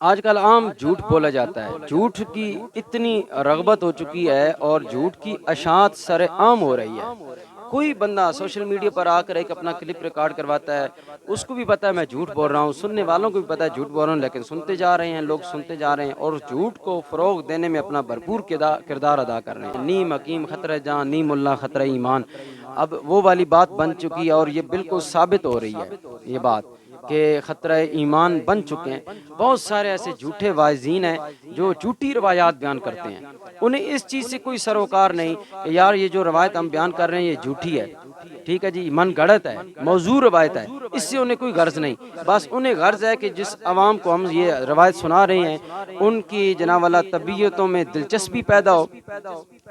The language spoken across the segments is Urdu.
آج کل عام جھوٹ بولا جاتا ہے، جھوٹ کی اتنی رغبت ہو چکی ہے اور جھوٹ کی اشاعت سر عام ہو رہی ہے۔ کوئی بندہ سوشل میڈیا پر آ کر ایک اپنا کلپ ریکارڈ کرواتا ہے، اس کو بھی پتا ہے میں جھوٹ بول رہا ہوں، سننے والوں کو بھی پتا ہے جھوٹ بول رہا ہوں، لیکن سنتے جا رہے ہیں، لوگ سنتے جا رہے ہیں اور جھوٹ کو فروغ دینے میں اپنا بھرپور کردار ادا کر رہے ہیں۔ نیم حکیم خطرہ جان، نیم اللہ خطرہ ایمان، اب وہ والی بات بن چکی ہے اور یہ بالکل ثابت ہو رہی ہے یہ بات کہ خطرہ ایمان بن چکے ہیں۔ بہت سارے ایسے جھوٹے واعظین ہیں جو جھوٹی روایات بیان کرتے ہیں، انہیں اس چیز سے کوئی سروکار نہیں کہ یار یہ جو روایت ہم بیان کر رہے ہیں یہ جھوٹی ہے، ٹھیک ہے جی، من گڑت ہے، موضوع روایت ہے، اس سے انہیں کوئی غرض نہیں، بس انہیں غرض ہے کہ جس عوام کو ہم یہ روایت سنا رہے ہیں ان کی جناب والا طبیعتوں میں دلچسپی پیدا ہو،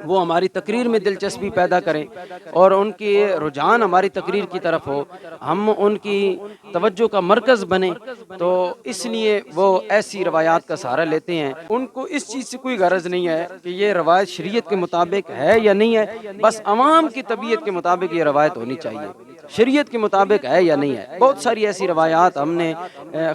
وہ ہماری تقریر میں دلچسپی پیدا کریں اور ان کی رجحان ہماری تقریر کی طرف ہو، ہم ان کی توجہ کا مرکز بنے، تو اس لیے وہ ایسی روایات کا سہارا لیتے ہیں۔ ان کو اس چیز سے کوئی غرض نہیں ہے کہ یہ روایت شریعت کے مطابق ہے یا نہیں ہے، بس عوام کی طبیعت کے مطابق یہ روایت ہونی چاہیے، شریعت کے مطابق ہے یا نہیں ہے۔ بہت ساری ایسی روایات ہم نے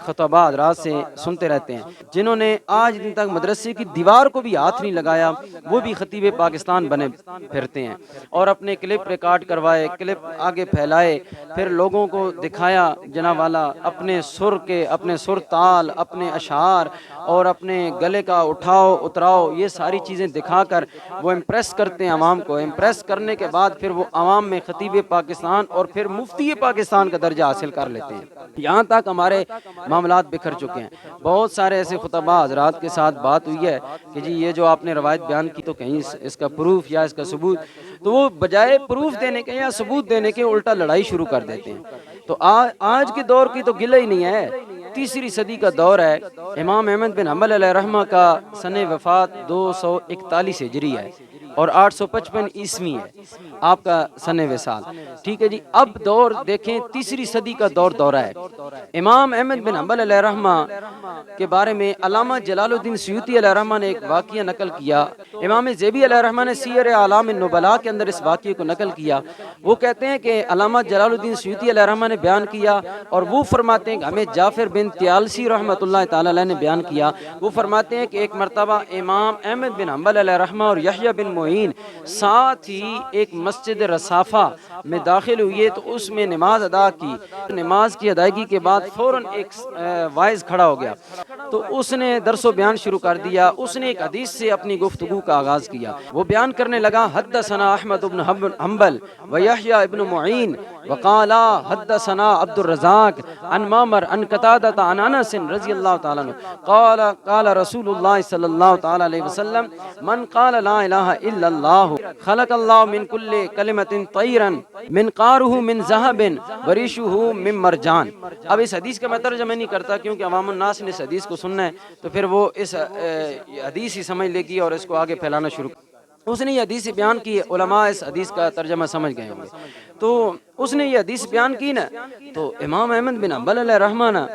خطباء حضرات سے سنتے رہتے ہیں جنہوں نے آج دن تک مدرسے کی دیوار کو بھی ہاتھ نہیں لگایا، وہ بھی خطیب پاکستان بنے پھرتے ہیں اور اپنے کلپ ریکارڈ کروائے، کلپ آگے پھیلائے، پھر لوگوں کو دکھایا جناب والا اپنے سر کے، اپنے سر تال، اپنے اشعار اور اپنے گلے کا اٹھاؤ اتراؤ، یہ ساری چیزیں دکھا کر وہ امپریس کرتے ہیں عوام کو۔ امپریس کرنے کے بعد پھر وہ عوام میں خطیب پاکستان اور پھر مفتی پاکستان کا درجہ حاصل کر لیتے ہیں۔ یہاں تک ہمارے معاملات بکھر چکے ہیں۔ بہت سارے ایسے خطباء حضرات کے ساتھ بات ہوئی ہے کہ جی یہ جو آپ نے روایت بیان کی تو کہیں اس کا پروف یا اس کا ثبوت، تو وہ بجائے پروف دینے کے یا ثبوت دینے کے الٹا لڑائی شروع کر دیتے ہیں۔ تو آج کے دور کی تو گلہ ہی نہیں ہے، تیسری صدی کا دور ہے، امام احمد بن حنبل علیہ رحمہ کا سن وفات 241 ہجری ہے اور 855 عیسوی ہے آپ کا سن وصال، ٹھیک ہے جی۔ اب دور دیکھیں، تیسری صدی کا دورہ ہے۔ امام احمد بن حنبل علیہ رحمہ کے بارے میں علامہ جلال الدین سیوطی علیہ رحمہ نے ایک واقعہ نقل کیا، امام زیبی علیہ رحمہ نے سیر اعلام النبلاء کے اندر اس واقعے کو نقل کیا۔ وہ کہتے ہیں کہ علامہ جلال الدین سیوطی علیہ رحمہ نے بیان کیا اور وہ فرماتے ہیں کہ ہمیں جعفر بن طیالسی رحمۃ اللہ تعالی علیہ نے بیان کیا، وہ فرماتے ہیں کہ ایک مرتبہ امام احمد بن حنبل علیہ رحمہ اور یحییٰ بن معین ساتھ ہی ایک مسجد رصافہ میں داخل ہوئے تو اس میں نماز ادا کی۔ نماز کی ادائیگی کے بعد فوراً ایک واعظ کھڑا ہو گیا تو اس نے درس و بیان شروع کر دیا، اس نے ایک حدیث سے اپنی گفتگو کا آغاز کیا۔ وہ بیان کرنے لگا، حدثنا احمد بن حنبل و یحییٰ ابن معین وقال حدثنا عبد الرزاق عن معمر عن قتادہ عن انس رضی اللہ تعالیٰ عنہ قال رسول اللہ صلی اللہ تعالیٰ علیہ وسلم من قال لا الہ الا اللہ خلق اللہ من کل کلمۃ طیرا منقارہ من ذہب وریشہ من مرجان۔ اب اس حدیث کا میں ترجمہ نہیں کرتا کیونکہ عوام الناس نے اس حدیث کو سننا ہے تو پھر وہ اس حدیث ہی سمجھ لے گی اور اس کو آگے پھیلانا شروع۔ اس نے یہ حدیث بیان کی، علماء اس حدیث کا ترجمہ سمجھ گئے ہوں گے، تو اس نے یہ حدیث بیان کی نا تو امام احمد بن حنبل علیہ رحمہ نا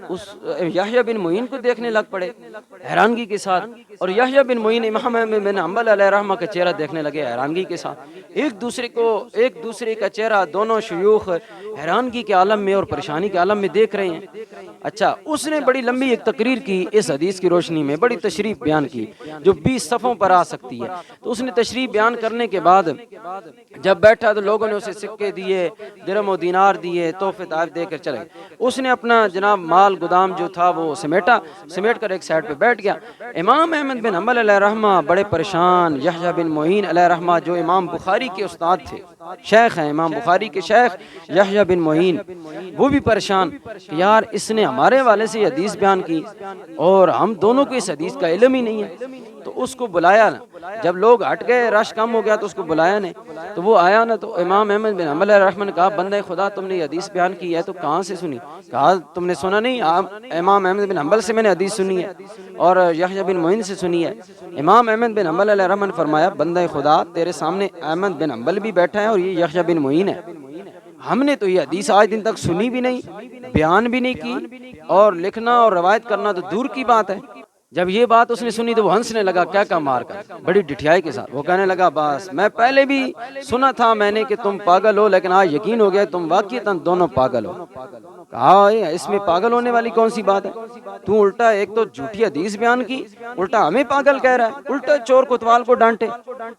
اس یحییٰ بن معین کو دیکھنے لگ پڑے حیرانگی کے ساتھ، اور یحییٰ بن معین امام احمد بن حنبل علیہ رحمہ کا چہرہ دیکھنے لگے حیرانگی کے ساتھ، ایک دوسرے کا چہرہ دونوں شیوخ حیرانگی کے عالم میں اور پریشانی کے عالم میں دیکھ رہے ہیں۔ اچھا، اس نے بڑی لمبی ایک تقریر کی اس حدیث کی روشنی میں، بڑی تشریح بیان کی جو 20 صفحوں پر آ سکتی ہے۔ تو اس نے تشریح بیان کرنے کے بعد جب بیٹھا تو لوگوں نے اسے سکے دیے، درہم و دینار دیے، تحفے تحائف دے کر چلے۔ اس نے اپنا جناب مال گودام جو تھا وہ سمیٹ کر ایک سائڈ پہ بیٹھ گیا۔ امام احمد بن حنبل علیہ رحمہ بڑے پریشان، یحییٰ بن معین علیہ رحمہ جو امام بخاری کے استاد تھے، شیخ ہیں امام بخاری کے شیخ یحییٰ بن معین، وہ بھی پریشان کہ یار اس نے ہمارے والے سے یہ حدیث بیان کی اور ہم دونوں کو اس حدیث کا علم ہی نہیں ہے۔ تو اس کو بلایا نا، جب لوگ ہٹ گئے، رش کم ہو گیا تو اس کو بلایا نہیں، تو وہ آیا نا تو امام احمد بن حنبل علیہ رحمہ نے کہا، بندہ خدا تم نے یہ حدیث بیان کی ہے تو کہاں سے سنی؟ کہا تم نے سنا نہیں، امام احمد بن حنبل سے میں نے حدیث سنی ہے اور یحییٰ بن معین سے سنی ہے۔ امام احمد بن حنبل علیہ رحمہ نے فرمایا، بندہ خدا تیرے سامنے احمد بن حنبل بھی بیٹھا ہے اور یہ یحییٰ بن معین ہے، ہم نے تو یہ حدیث آج دن تک سنی بھی نہیں، بیان بھی نہیں کی، اور لکھنا اور روایت کرنا تو دور کی بات ہے۔ جب یہ بات اس نے سنی تو وہ ہنسنے لگا کیا کا مار کر بڑی ڈٹھیائی کے ساتھ، وہ کہنے لگا بس میں پہلے بھی سنا تھا میں نے کہ تم پاگل ہو، لیکن آج یقین ہو گیا تم واقعتاً دونوں پاگل ہو۔ کہا اس میں پاگل ہونے والی کون سی بات ہے، تو الٹا ایک تو جھوٹی حدیث بیان کی، الٹا ہمیں پاگل کہہ رہا ہے، الٹا چور کوتوال کو ڈانٹے۔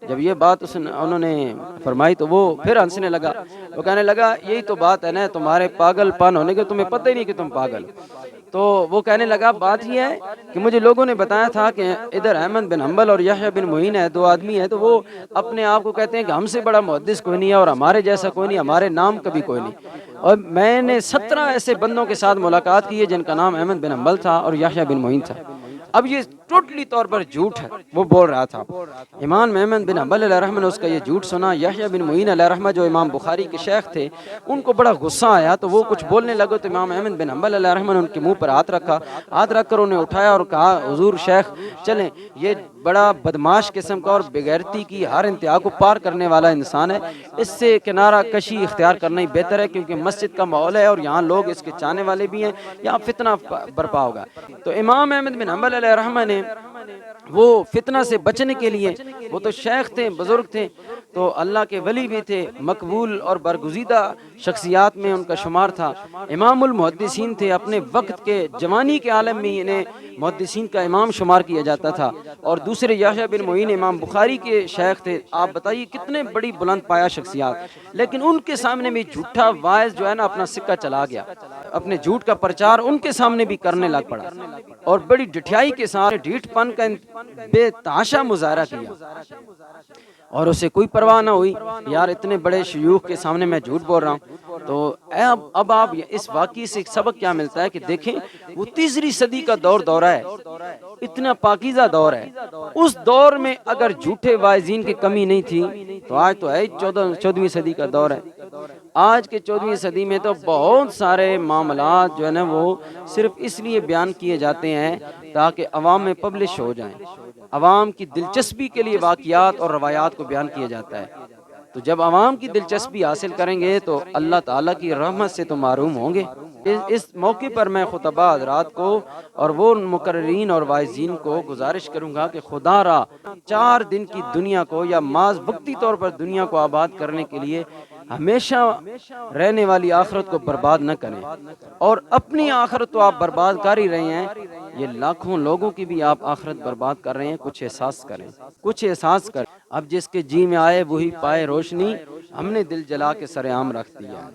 جب یہ بات انہوں نے فرمائی تو وہ پھر ہنسنے لگا، وہ کہنے لگا یہی تو بات ہے نا تمہارے پاگل پن ہونے کے، تمہیں پتہ ہی نہیں کہ تم پاگل ہو۔ تو وہ کہنے لگا بات یہ ہے کہ مجھے لوگوں نے بتایا تھا کہ ادھر احمد بن حنبل اور یحییٰ بن معین ہے، دو آدمی ہیں، تو وہ اپنے آپ کو کہتے ہیں کہ ہم سے بڑا محدث کوئی نہیں ہے اور ہمارے جیسا کوئی نہیں، ہمارے نام کبھی کوئی نہیں۔ اور میں نے 17 ایسے بندوں کے ساتھ ملاقات کی ہے جن کا نام احمد بن حنبل تھا اور یحییٰ بن معین تھا۔ اب یہ ٹوٹلی طور پر جھوٹ ہے، وہ بول رہا تھا۔ امام احمد بن حنبل علیہ رحمہ نے اس کا یہ جھوٹ سنا۔ یحییٰ بن معین علیہ رحمہ جو امام بخاری کے شیخ تھے، ان کو بڑا غصہ آیا تو وہ کچھ بولنے لگے تو امام احمد بن حنبل علیہ رحمہ نے ان کے منہ پر ہاتھ رکھا، ہاتھ رکھ کر انہیں اٹھایا اور کہا حضور شیخ چلیں، یہ بڑا بدماش قسم کا اور بغیرتی کی ہر انتہا کو پار کرنے والا انسان ہے، اس سے کنارہ کشی اختیار کرنا ہی بہتر ہے، کیونکہ مسجد کا ماحول ہے اور یہاں لوگ اس کے چاہنے والے بھی ہیں، یہاں فتنہ برپا ہوگا۔ تو امام احمد بن حنبل علیہ رحمہ نے وہ فتنہ سے بچنے کے لیے، وہ تو شیخ تھے، بزرگ تھے، تو اللہ کے ولی بھی تھے، مقبول اور برگزیدہ شخصیات میں ان کا شمار تھا، امام المحدثین تھے، اپنے وقت کے جوانی کے عالم میں انہیں محدثین کا امام شمار کیا جاتا تھا۔ اور دوسرے یحییٰ بن معین امام بخاری کے شیخ تھے۔ آپ بتائیے کتنے بڑی بلند پایہ شخصیات، لیکن ان کے سامنے بھی جھوٹا وائز جو ہے نا اپنا سکہ چلا گیا، اپنے جھوٹ کا پرچار ان کے سامنے بھی کرنے لگ پڑا اور بڑی ڈٹھیائی کے ساتھ ڈھیٹ پن کا بے تحاشا مظاہرہ کیا، اور اسے کوئی پرواہ نہ ہوئی یار اتنے بڑے شیوخ کے سامنے میں جھوٹ بول رہا ہوں۔ تو اب آپ اس واقعے سے ایک سبق کیا ملتا ہے کہ دیکھیں وہ تیسری صدی کا دور ہے، اتنا پاکیزہ دور ہے، اس دور میں اگر جھوٹے واعظین کی کمی نہیں تھی تو آج تو ہے 14ویں صدی کا دور ہے۔ آج کے 14ویں صدی میں تو بہت سارے معاملات جو ہے نا وہ صرف اس لیے بیان کیے جاتے ہیں تاکہ عوام میں پبلش ہو جائیں، عوام کی دلچسپی کے لیے واقعات اور روایات کو بیان کیا جاتا ہے۔ تو جب عوام کی دلچسپی حاصل کریں گے تو اللہ تعالیٰ کی رحمت سے تو محروم ہوں گے۔ اس موقع پر میں خطباء حضرات کو اور وہ مقررین اور واعظین کو گزارش کروں گا کہ خدا را 4 دن کی دنیا کو یا محض وقتی طور پر دنیا کو آباد کرنے کے لیے ہمیشہ رہنے والی آخرت کو برباد نہ کریں، اور اپنی آخرت تو آپ برباد کر ہی رہے ہیں، یہ لاکھوں لوگوں کی بھی آپ آخرت برباد کر رہے ہیں۔ کچھ احساس کریں، کچھ احساس کریں۔ اب جس کے جی میں آئے وہی پائے روشنی، ہم نے دل جلا کے سر عام رکھ دیا۔